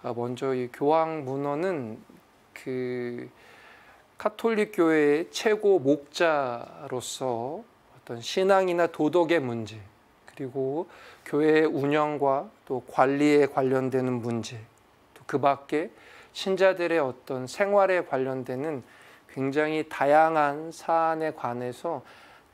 먼저 이 교황 문헌은 그 가톨릭 교회의 최고 목자로서 어떤 신앙이나 도덕의 문제, 그리고 교회의 운영과 또 관리에 관련되는 문제, 또 그 밖에 신자들의 어떤 생활에 관련되는 굉장히 다양한 사안에 관해서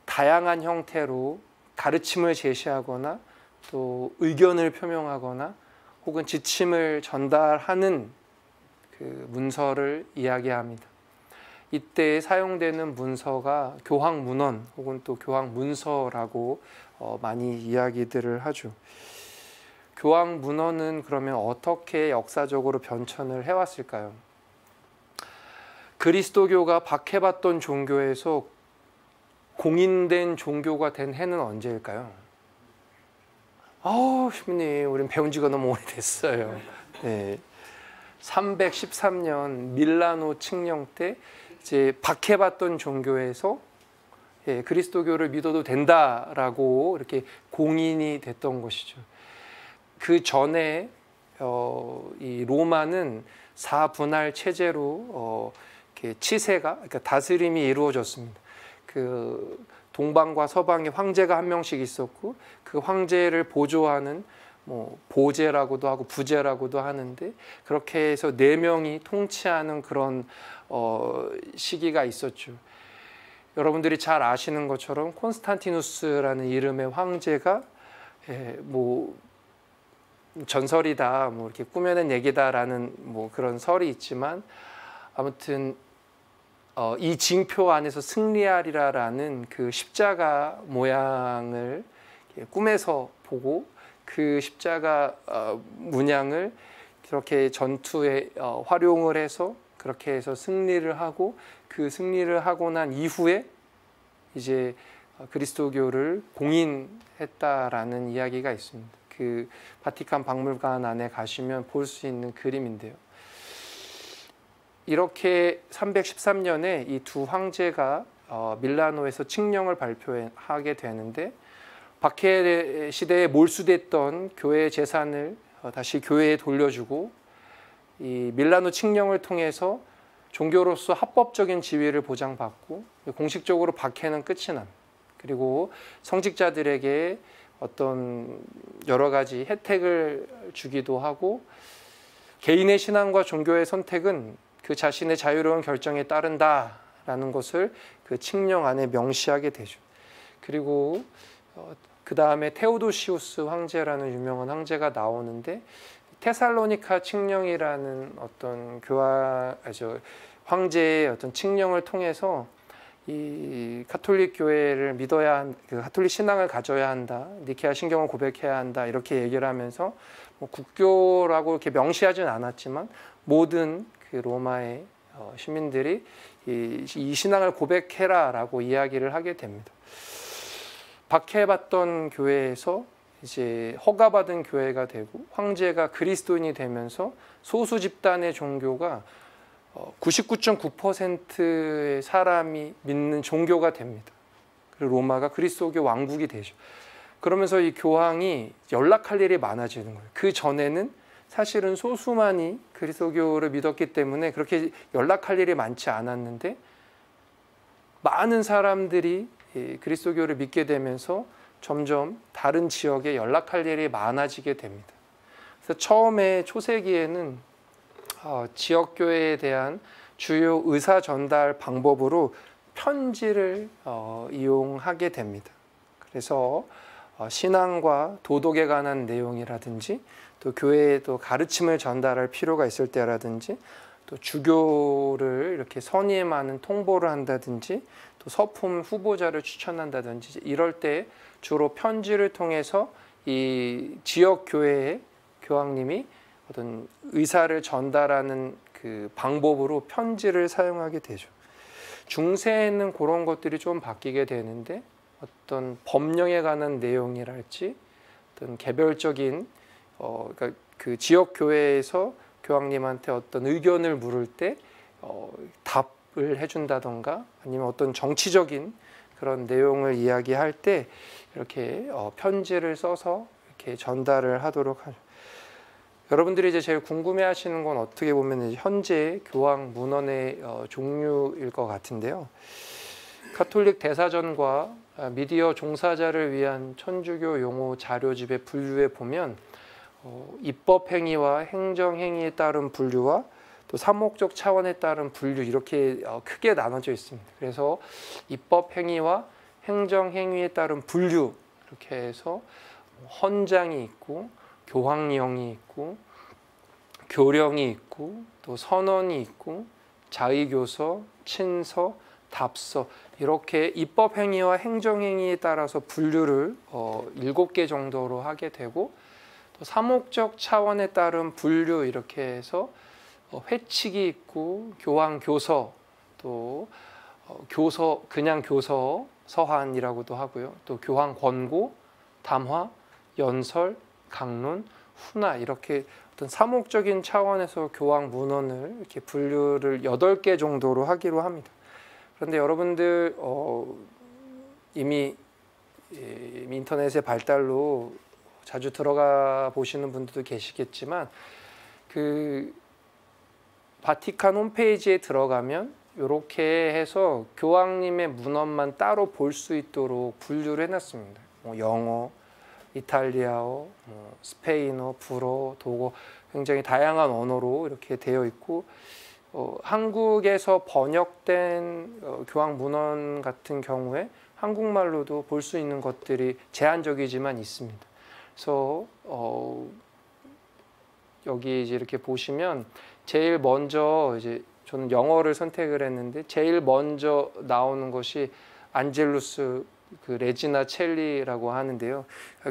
다양한 형태로 가르침을 제시하거나 또 의견을 표명하거나 혹은 지침을 전달하는 그 문서를 이야기합니다. 이때 사용되는 문서가 교황 문헌 혹은 또 교황 문서라고 많이 이야기들을 하죠. 교황 문헌은 그러면 어떻게 역사적으로 변천을 해왔을까요? 그리스도교가 박해받던 종교에서 공인된 종교가 된 해는 언제일까요? 신부님, 우린 배운 지가 너무 오래됐어요. 네. 313년 밀라노 칙령 때 이제 박해받던 종교에서 그리스도교를 믿어도 된다라고 이렇게 공인이 됐던 것이죠. 그 전에 이 로마는 사분할 체제로 이렇게 치세가, 그러니까 다스림이 이루어졌습니다. 그 동방과 서방에 황제가 한 명씩 있었고 그 황제를 보조하는 뭐 보제라고도 하고 부제라고도 하는데, 그렇게 해서 4명이 통치하는 그런 시기가 있었죠. 여러분들이 잘 아시는 것처럼 콘스탄티누스라는 이름의 황제가 뭐 전설이다, 뭐 이렇게 꾸며낸 얘기다라는 뭐 그런 설이 있지만, 아무튼 이 징표 안에서 승리하리라라는 그 십자가 모양을 꿈에서 보고 그 십자가 문양을 그렇게 전투에 활용을 해서 그렇게 해서 승리를 하고, 그 승리를 하고 난 이후에 이제 그리스도교를 공인했다라는 이야기가 있습니다. 그 바티칸 박물관 안에 가시면 볼 수 있는 그림인데요. 이렇게 313년에 이 두 황제가 밀라노에서 칙령을 발표하게 되는데, 박해 시대에 몰수됐던 교회의 재산을 다시 교회에 돌려주고, 이 밀라노 칙령을 통해서 종교로서 합법적인 지위를 보장받고 공식적으로 박해는 끝이 난, 그리고 성직자들에게 어떤 여러 가지 혜택을 주기도 하고, 개인의 신앙과 종교의 선택은 그 자신의 자유로운 결정에 따른다라는 것을 그 칙령 안에 명시하게 되죠. 그리고 그 다음에 테오도시우스 황제라는 유명한 황제가 나오는데, 테살로니카 칙령이라는 어떤 황제의 어떤 칙령을 통해서 이 가톨릭 교회를 믿어야 그 가톨릭 신앙을 가져야 한다, 니케아 신경을 고백해야 한다, 이렇게 얘기를 하면서 뭐 국교라고 이렇게 명시하진 않았지만 모든 그 로마의 시민들이 이 신앙을 고백해라라고 이야기를 하게 됩니다. 박해받던 교회에서 이제 허가받은 교회가 되고, 황제가 그리스도인이 되면서 소수 집단의 종교가 99.9%의 사람이 믿는 종교가 됩니다. 그리고 로마가 그리스도교 왕국이 되죠. 그러면서 이 교황이 연락할 일이 많아지는 거예요. 그 전에는 사실은 소수만이 그리스도교를 믿었기 때문에 그렇게 연락할 일이 많지 않았는데, 많은 사람들이 그리스도교를 믿게 되면서 점점 다른 지역에 연락할 일이 많아지게 됩니다. 그래서 처음에 초세기에는 지역교회에 대한 주요 의사 전달 방법으로 편지를 이용하게 됩니다. 그래서 신앙과 도덕에 관한 내용이라든지, 또 교회에 또 가르침을 전달할 필요가 있을 때라든지, 또 주교를 이렇게 선임하는 통보를 한다든지, 또 서품 후보자를 추천한다든지, 이럴 때 주로 편지를 통해서 이 지역 교회의 교황님이 어떤 의사를 전달하는 그 방법으로 편지를 사용하게 되죠. 중세에는 그런 것들이 좀 바뀌게 되는데, 어떤 법령에 관한 내용이랄지, 어떤 개별적인 그러니까 그 지역 교회에서 교황님한테 어떤 의견을 물을 때 답을 해준다던가, 아니면 어떤 정치적인 그런 내용을 이야기할 때 이렇게 편지를 써서 이렇게 전달을 하도록 하죠. 여러분들이 이제 제일 궁금해하시는 건 어떻게 보면 현재 교황 문헌의 종류일 것 같은데요. 가톨릭 대사전과 미디어 종사자를 위한 천주교 용어 자료집의 분류에 보면 입법 행위와 행정 행위에 따른 분류와 또 사목적 차원에 따른 분류 이렇게 크게 나눠져 있습니다. 그래서 입법 행위와 행정 행위에 따른 분류 이렇게 해서 헌장이 있고 교황령이 있고 교령이 있고 또 선언이 있고 자의교서, 친서, 답서 이렇게 입법 행위와 행정 행위에 따라서 분류를 7개 정도로 하게 되고 또 사목적 차원에 따른 분류 이렇게 해서 회칙이 있고 교황 교서 또 교서 그냥 교서 서한이라고도 하고요. 또 교황 권고, 담화, 연설, 강론, 훈화 이렇게 어떤 사목적인 차원에서 교황 문헌을 이렇게 분류를 8개 정도로 하기로 합니다. 그런데 여러분들 이미 인터넷의 발달로 자주 들어가 보시는 분들도 계시겠지만 그 바티칸 홈페이지에 들어가면 이렇게 해서 교황님의 문헌만 따로 볼 수 있도록 분류를 해놨습니다. 영어, 이탈리아어, 스페인어, 불어, 독어 굉장히 다양한 언어로 이렇게 되어 있고 한국에서 번역된 교황 문헌 같은 경우에 한국말로도 볼 수 있는 것들이 제한적이지만 있습니다. 그래서 여기 이제 이렇게 보시면 제일 먼저 이제 저는 영어를 선택을 했는데 제일 먼저 나오는 것이 안젤루스 그 레지나 첼리라고 하는데요.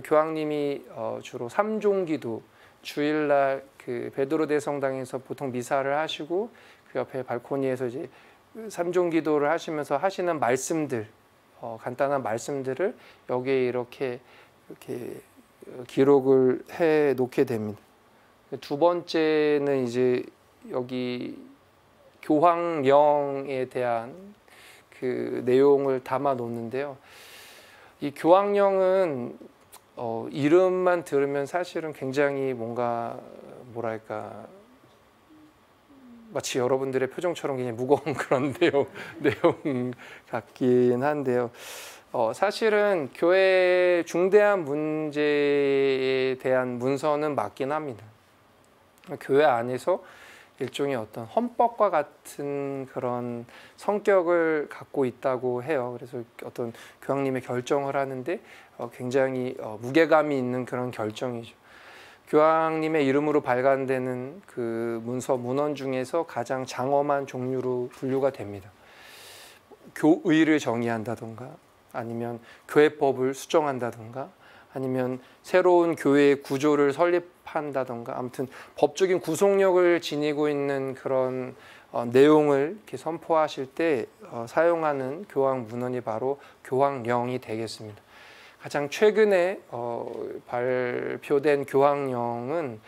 교황님이 주로 삼종기도 주일날 그 베드로 대성당에서 보통 미사를 하시고 그 옆에 발코니에서 이제 삼종기도를 하시면서 하시는 말씀들 간단한 말씀들을 여기에 이렇게 기록을 해 놓게 됩니다. 두 번째는 이제 여기 교황령에 대한 그 내용을 담아 놓는데요. 이 교황령은 이름만 들으면 사실은 굉장히 뭐랄까 마치 여러분들의 표정처럼 굉장히 무거운 그런 내용 같긴 한데요. 사실은 교회의 중대한 문제에 대한 문서는 맞긴 합니다. 교회 안에서 일종의 어떤 헌법과 같은 그런 성격을 갖고 있다고 해요. 그래서 어떤 교황님의 결정을 하는데 굉장히 무게감이 있는 그런 결정이죠. 교황님의 이름으로 발간되는 그 문헌 중에서 가장 장엄한 종류로 분류가 됩니다. 교의를 정의한다던가 아니면 교회법을 수정한다던가 아니면 새로운 교회의 구조를 설립한다던가 아무튼 법적인 구속력을 지니고 있는 그런 내용을 이렇게 선포하실 때 사용하는 교황 문헌이 바로 교황령이 되겠습니다. 가장 최근에 발표된 교황령은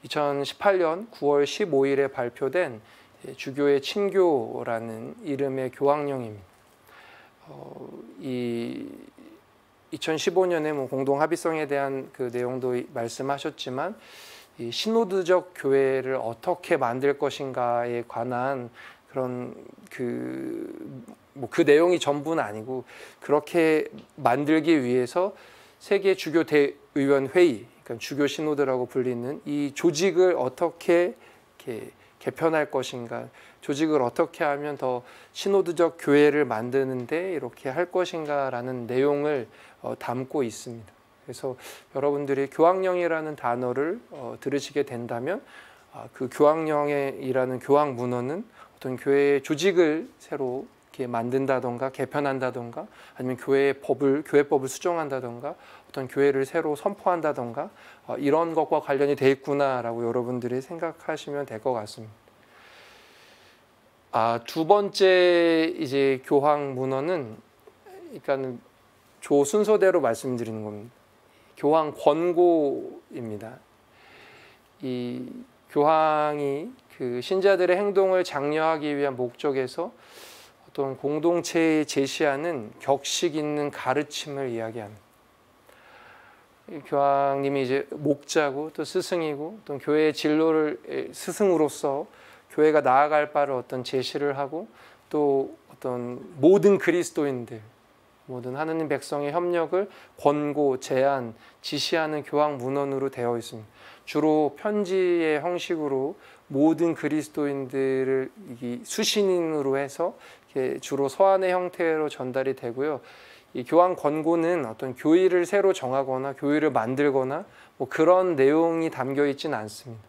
2018년 9월 15일에 발표된 주교의 친교라는 이름의 교황령입니다. 2015년에 공동 합의성에 대한 그 내용도 말씀하셨지만 이 시노드적 교회를 어떻게 만들 것인가에 관한 그런 그 내용이 전부는 아니고 그렇게 만들기 위해서 세계 주교 대의원 회의, 그러니까 주교 시노드라고 불리는 이 조직을 어떻게 이렇게 개편할 것인가, 조직을 어떻게 하면 더 시노드적 교회를 만드는데 이렇게 할 것인가라는 내용을 담고 있습니다. 그래서 여러분들이 교황령이라는 단어를 들으시게 된다면 그 교황령이라는 교황 문헌은 어떤 교회의 조직을 새로 이렇게 만든다던가 개편한다던가 아니면 교회법을 수정한다던가 어떤 교회를 새로 선포한다던가 이런 것과 관련이 돼 있구나라고 여러분들이 생각하시면 될 것 같습니다. 두 번째 이제 교황 문헌은 그러니까는 조 순서대로 말씀드리는 겁니다. 교황 권고입니다. 이 교황이 그 신자들의 행동을 장려하기 위한 목적에서 어떤 공동체에 제시하는 격식 있는 가르침을 이야기합니다. 이 교황님이 이제 목자고 또 스승이고 또 교회의 진로를 스승으로서 교회가 나아갈 바를 어떤 제시를 하고 또 어떤 모든 그리스도인들, 모든 하느님 백성의 협력을 권고, 제안, 지시하는 교황 문헌으로 되어 있습니다. 주로 편지의 형식으로 모든 그리스도인들을 수신인으로 해서 주로 서한의 형태로 전달이 되고요. 이 교황 권고는 어떤 교의를 새로 정하거나 교의를 만들거나 뭐 그런 내용이 담겨 있지는 않습니다.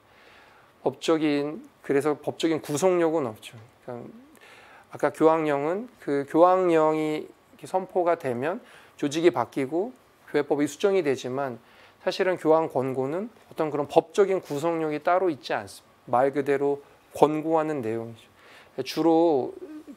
그래서 법적인 구속력은 없죠. 그러니까 아까 교황령은 그 교황령이 선포가 되면 조직이 바뀌고 교회법이 수정이 되지만 사실은 교황 권고는 어떤 그런 법적인 구속력이 따로 있지 않습니다. 말 그대로 권고하는 내용이죠. 주로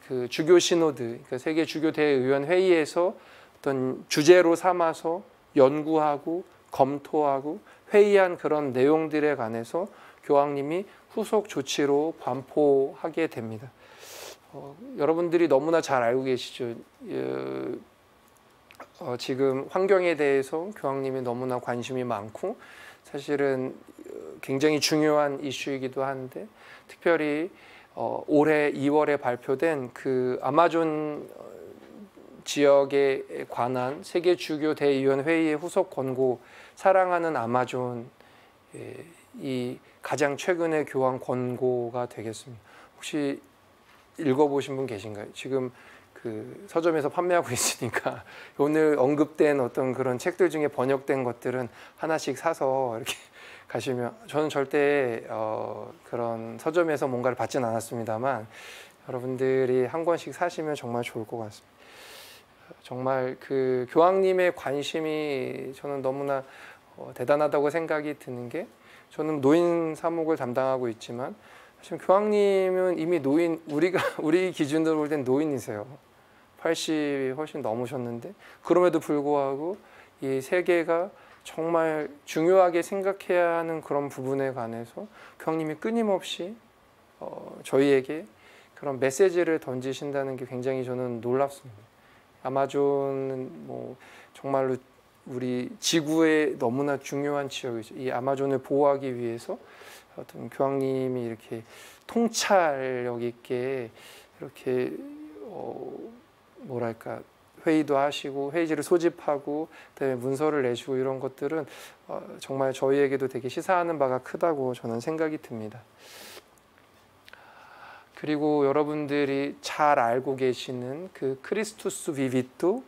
그 주교 시노드, 그러니까 세계 주교 대의원 회의에서 어떤 주제로 삼아서 연구하고 검토하고 회의한 그런 내용들에 관해서 교황님이 후속 조치로 반포하게 됩니다. 여러분들이 너무나 잘 알고 계시죠. 지금 환경에 대해서 교황님이 너무나 관심이 많고 사실은 굉장히 중요한 이슈이기도 한데 특별히 올해 2월에 발표된 그 아마존 지역에 관한 세계 주교 대의원 회의의 후속 권고 사랑하는 아마존 이 가장 최근의 교황 권고가 되겠습니다. 혹시 읽어보신 분 계신가요? 지금 그 서점에서 판매하고 있으니까 오늘 언급된 어떤 그런 책들 중에 번역된 것들은 하나씩 사서 이렇게 가시면 저는 절대 그런 서점에서 뭔가를 받진 않았습니다만 여러분들이 한 권씩 사시면 정말 좋을 것 같습니다. 정말 그 교황님의 관심이 저는 너무나 대단하다고 생각이 드는 게 저는 노인 사목을 담당하고 있지만 사실 교황님은 이미 우리 기준으로 볼 땐 노인이세요. 80이 훨씬 넘으셨는데 그럼에도 불구하고 이 세계가 정말 중요하게 생각해야 하는 그런 부분에 관해서 교황님이 끊임없이 저희에게 그런 메시지를 던지신다는 게 굉장히 저는 놀랍습니다. 아마존은 뭐 정말로 우리 지구에 너무나 중요한 지역이죠. 이 아마존을 보호하기 위해서 어떤 교황님이 이렇게 통찰력 있게 이렇게 뭐랄까 회의도 하시고 회의지를 소집하고 그다음에 문서를 내시고 이런 것들은 정말 저희에게도 되게 시사하는 바가 크다고 저는 생각이 듭니다. 그리고 여러분들이 잘 알고 계시는 그 크리스투스 비비투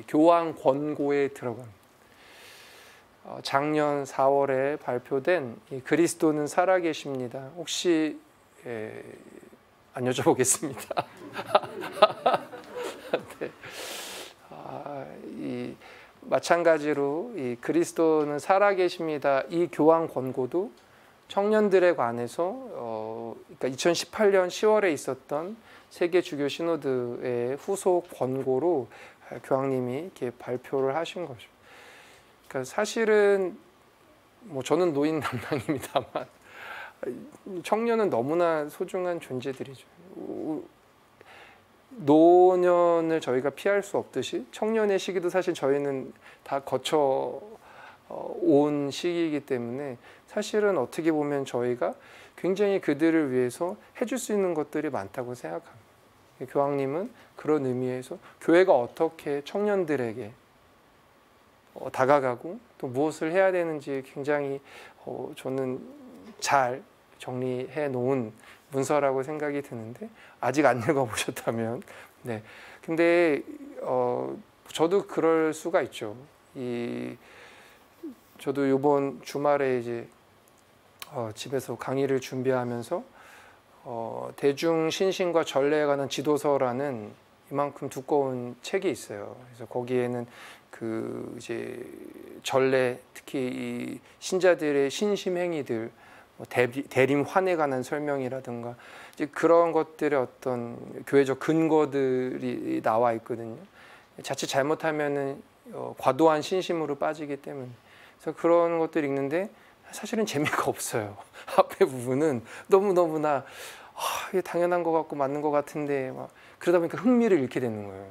교황 권고에 들어갑니다. 작년 4월에 발표된 그리스도는 살아계십니다. 혹시 안 여쭤보겠습니다. 네. 마찬가지로 이 그리스도는 살아계십니다. 이 교황 권고도 청년들에 관해서 그러니까 2018년 10월에 있었던 세계 주교 시노드의 후속 권고로 교황님이 이렇게 발표를 하신 거죠. 그러니까 사실은 뭐 저는 노인 담당입니다만 청년은 너무나 소중한 존재들이죠. 노년을 저희가 피할 수 없듯이 청년의 시기도 사실 저희는 다 거쳐 온 시기이기 때문에 사실은 어떻게 보면 저희가 굉장히 그들을 위해서 해줄 수 있는 것들이 많다고 생각합니다. 교황님은 그런 의미에서 교회가 어떻게 청년들에게 다가가고 또 무엇을 해야 되는지 굉장히 저는 잘 정리해 놓은 문서라고 생각이 드는데 아직 안 읽어보셨다면 네. 근데 저도 그럴 수가 있죠. 저도 이번 주말에 이제 집에서 강의를 준비하면서 대중 신신과 전례에 관한 지도서라는 이만큼 두꺼운 책이 있어요. 그래서 거기에는 그 이제 전례, 특히 이 신자들의 신심 행위들, 대림 환에 관한 설명이라든가 이제 그런 것들의 어떤 교회적 근거들이 나와 있거든요. 자칫 잘못하면은 과도한 신심으로 빠지기 때문에 그래서 그런 것들을 읽는데 사실은 재미가 없어요. 앞에 부분은 너무나 이게 당연한 것 같고 맞는 것 같은데 막 그러다 보니까 흥미를 잃게 되는 거예요.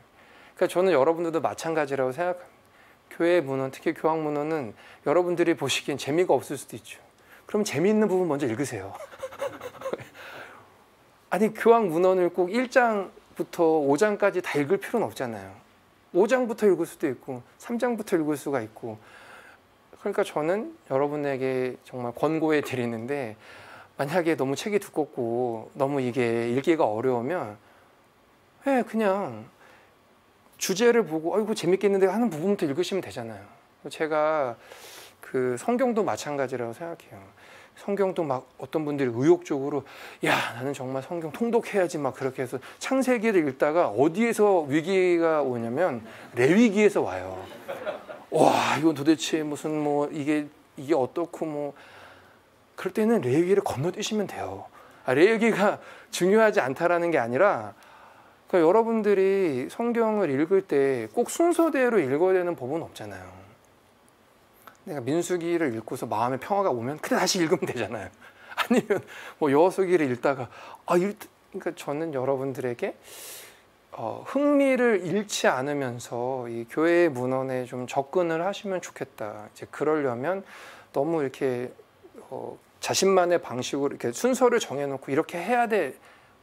그러니까 저는 여러분들도 마찬가지라고 생각합니다. 교회 문헌, 특히 교황 문헌은 여러분들이 보시기엔 재미가 없을 수도 있죠. 그럼 재미있는 부분 먼저 읽으세요. 아니 교황 문헌을 꼭 1장부터 5장까지 다 읽을 필요는 없잖아요. 5장부터 읽을 수도 있고 3장부터 읽을 수가 있고. 그러니까 저는 여러분에게 정말 권고해 드리는데, 만약에 너무 책이 두껍고 너무 이게 읽기가 어려우면 그냥 주제를 보고 이거 재밌겠는데 하는 부분부터 읽으시면 되잖아요. 제가 그 성경도 마찬가지라고 생각해요. 성경도 막 어떤 분들이 의욕적으로 야 나는 정말 성경 통독해야지 막 그렇게 해서 창세기를 읽다가 어디에서 위기가 오냐면 레위기에서 와요. 와 이건 도대체 무슨 뭐 이게 어떻고 뭐 그럴 때는 레위기를 건너뛰시면 돼요. 레위기가 중요하지 않다라는 게 아니라 그러니까 여러분들이 성경을 읽을 때 꼭 순서대로 읽어야 되는 법은 없잖아요. 내가 민수기를 읽고서 마음에 평화가 오면 그때 다시 읽으면 되잖아요. 아니면 뭐 여호수기를 읽다가 그러니까 저는 여러분들에게 흥미를 잃지 않으면서 이 교회의 문헌에 좀 접근을 하시면 좋겠다. 이제 그러려면 너무 이렇게 자신만의 방식으로 이렇게 순서를 정해놓고 이렇게 해야 돼,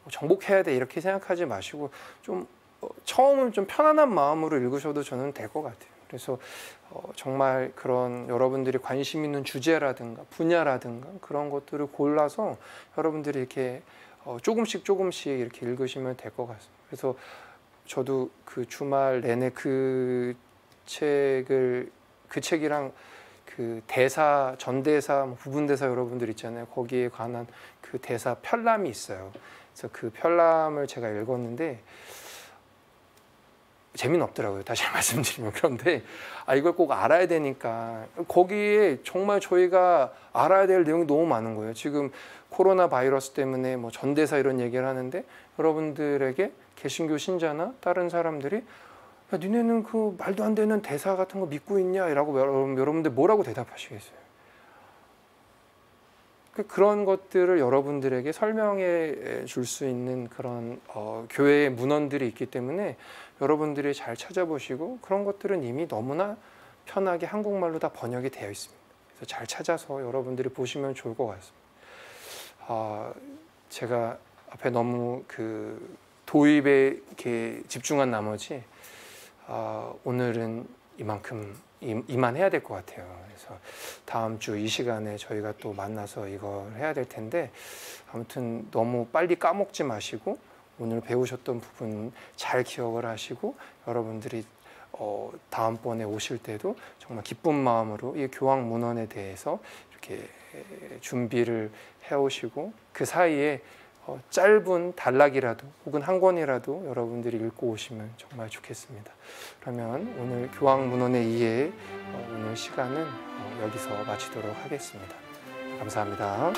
정복해야 돼 이렇게 생각하지 마시고 좀 처음은 좀 편안한 마음으로 읽으셔도 저는 될 것 같아요. 그래서 정말 그런 여러분들이 관심 있는 주제라든가 분야라든가 그런 것들을 골라서 여러분들이 이렇게 조금씩 이렇게 읽으시면 될 것 같습니다. 그래서 저도 그 주말 내내 그 책이랑 그 대사, 전대사, 부분대사 여러분들 있잖아요. 거기에 관한 그 대사 편람이 있어요. 그래서 그 편람을 제가 읽었는데 재미는 없더라고요. 다시 말씀드리면. 그런데 이걸 꼭 알아야 되니까 거기에 정말 저희가 알아야 될 내용이 너무 많은 거예요. 지금 코로나 바이러스 때문에 뭐 전대사 이런 얘기를 하는데 여러분들에게 개신교 신자나 다른 사람들이 야, 니네는 그 말도 안 되는 대사 같은 거 믿고 있냐? 라고 여러분들 뭐라고 대답하시겠어요? 그런 것들을 여러분들에게 설명해 줄 수 있는 그런 교회의 문헌들이 있기 때문에 여러분들이 잘 찾아보시고 그런 것들은 이미 너무나 편하게 한국말로 다 번역이 되어 있습니다. 그래서 잘 찾아서 여러분들이 보시면 좋을 것 같습니다. 제가 앞에 너무 그 도입에 이렇게 집중한 나머지 오늘은 이만해야 될 것 같아요. 그래서 다음 주 이 시간에 저희가 또 만나서 이걸 해야 될 텐데 아무튼 너무 빨리 까먹지 마시고 오늘 배우셨던 부분 잘 기억을 하시고 여러분들이 다음번에 오실 때도 정말 기쁜 마음으로 이 교황 문헌에 대해서 이렇게 준비를 해오시고 그 사이에 짧은 단락이라도 혹은 한 권이라도 여러분들이 읽고 오시면 정말 좋겠습니다. 그러면 오늘 교황 문헌의 이해 오늘 시간은 여기서 마치도록 하겠습니다. 감사합니다.